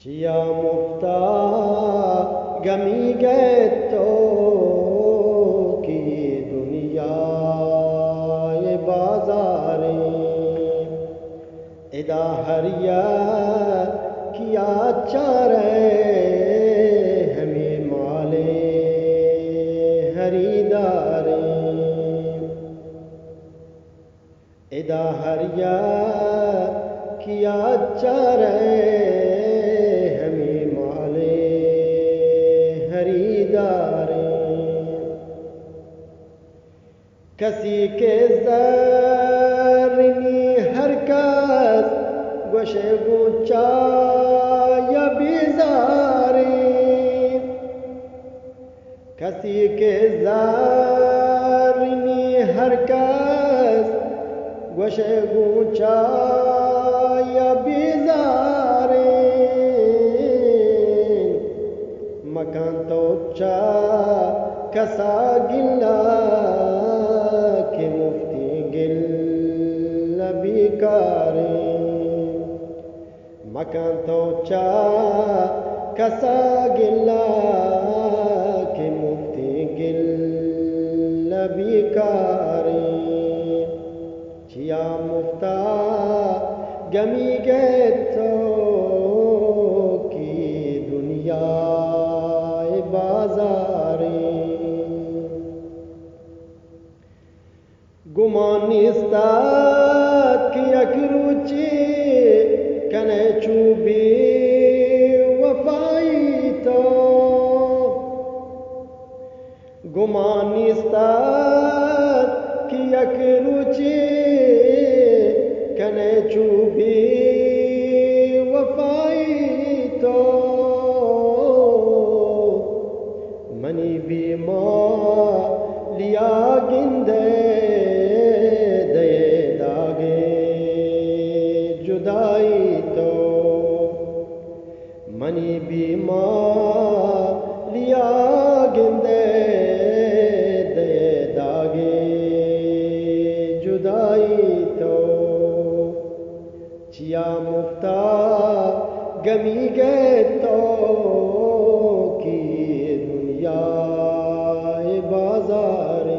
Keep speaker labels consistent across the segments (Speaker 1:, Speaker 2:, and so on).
Speaker 1: chia मुफ्ता गमी गए तो की दुनिया ये बाजारें इदा हरिया किया चारे हमें माले हरीदारें इदा हरिया किया चारे हमें माले हरीदारें कसी के ज़रनी हरकत गोशे गुचा या बीजारे कसी के ज़रनी हरकत गोशे गुचा या बीजारे मकान तो चा कसा गिल्ला के मुफ्ती गिल बिकारे मकान तो चा कसा गिल्ला के मुफ्ती गिल बिकारे चिया मुफ्ता गमी गए तो की दुनिया बाजारे गुमानिस्तात की अकरुचि कने चूबी वफाई तो गुमानिस्तात की अकरुचि कने चूबी वफाई तो मनी बीमा लिया गिंदे दे दागे जुदाई तो मनी बीमा लिया गिंदे दे दागे जुदाई तो चिया मुफ्ता गमी गए तो की दुनिया बाजारे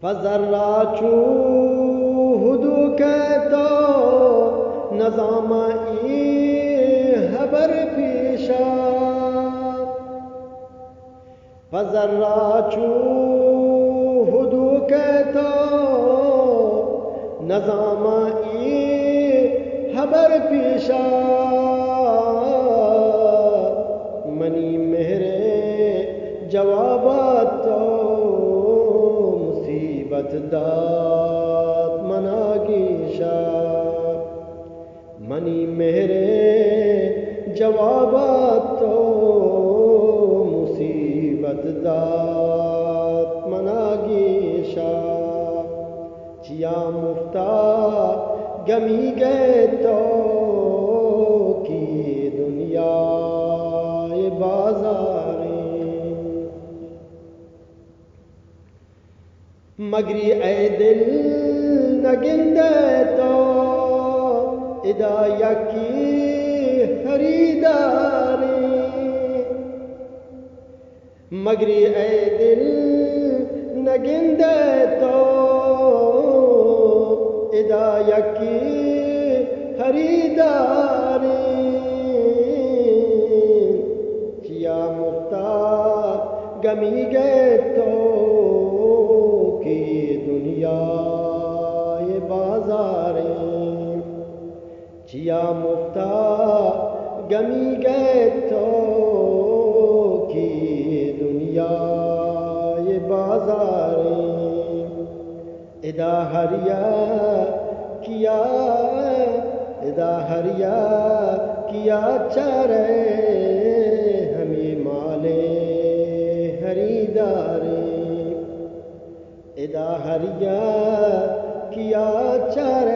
Speaker 1: फजर्रा चूहुदू के तो नज़ामा हबर पीशा फजर्रा चूहुदू के तो नज़ामा हबर पीशा मनी मेरे जवाबात तो मुसीबत दात मनागीशा मनी मेरे जवाबात तो मुसीबत दात मनागीशा चिया मुफ्ता गमी गए तो की दुनिया बाजारे मगरी ऐ दिल नगिंदे तो इदाया की खरीदारी मगरी ऐ दिल नगिंदे तो इदाया की खरीदारी चिया मुफ्ता गमी गए तो की दुनिया ये बाजारे चिया मुफ्ता गमी गए तो की दुनिया ये बाजारे इदा हरिया किया चारे हमें माले हरीदारे इदा हरिया किया चारे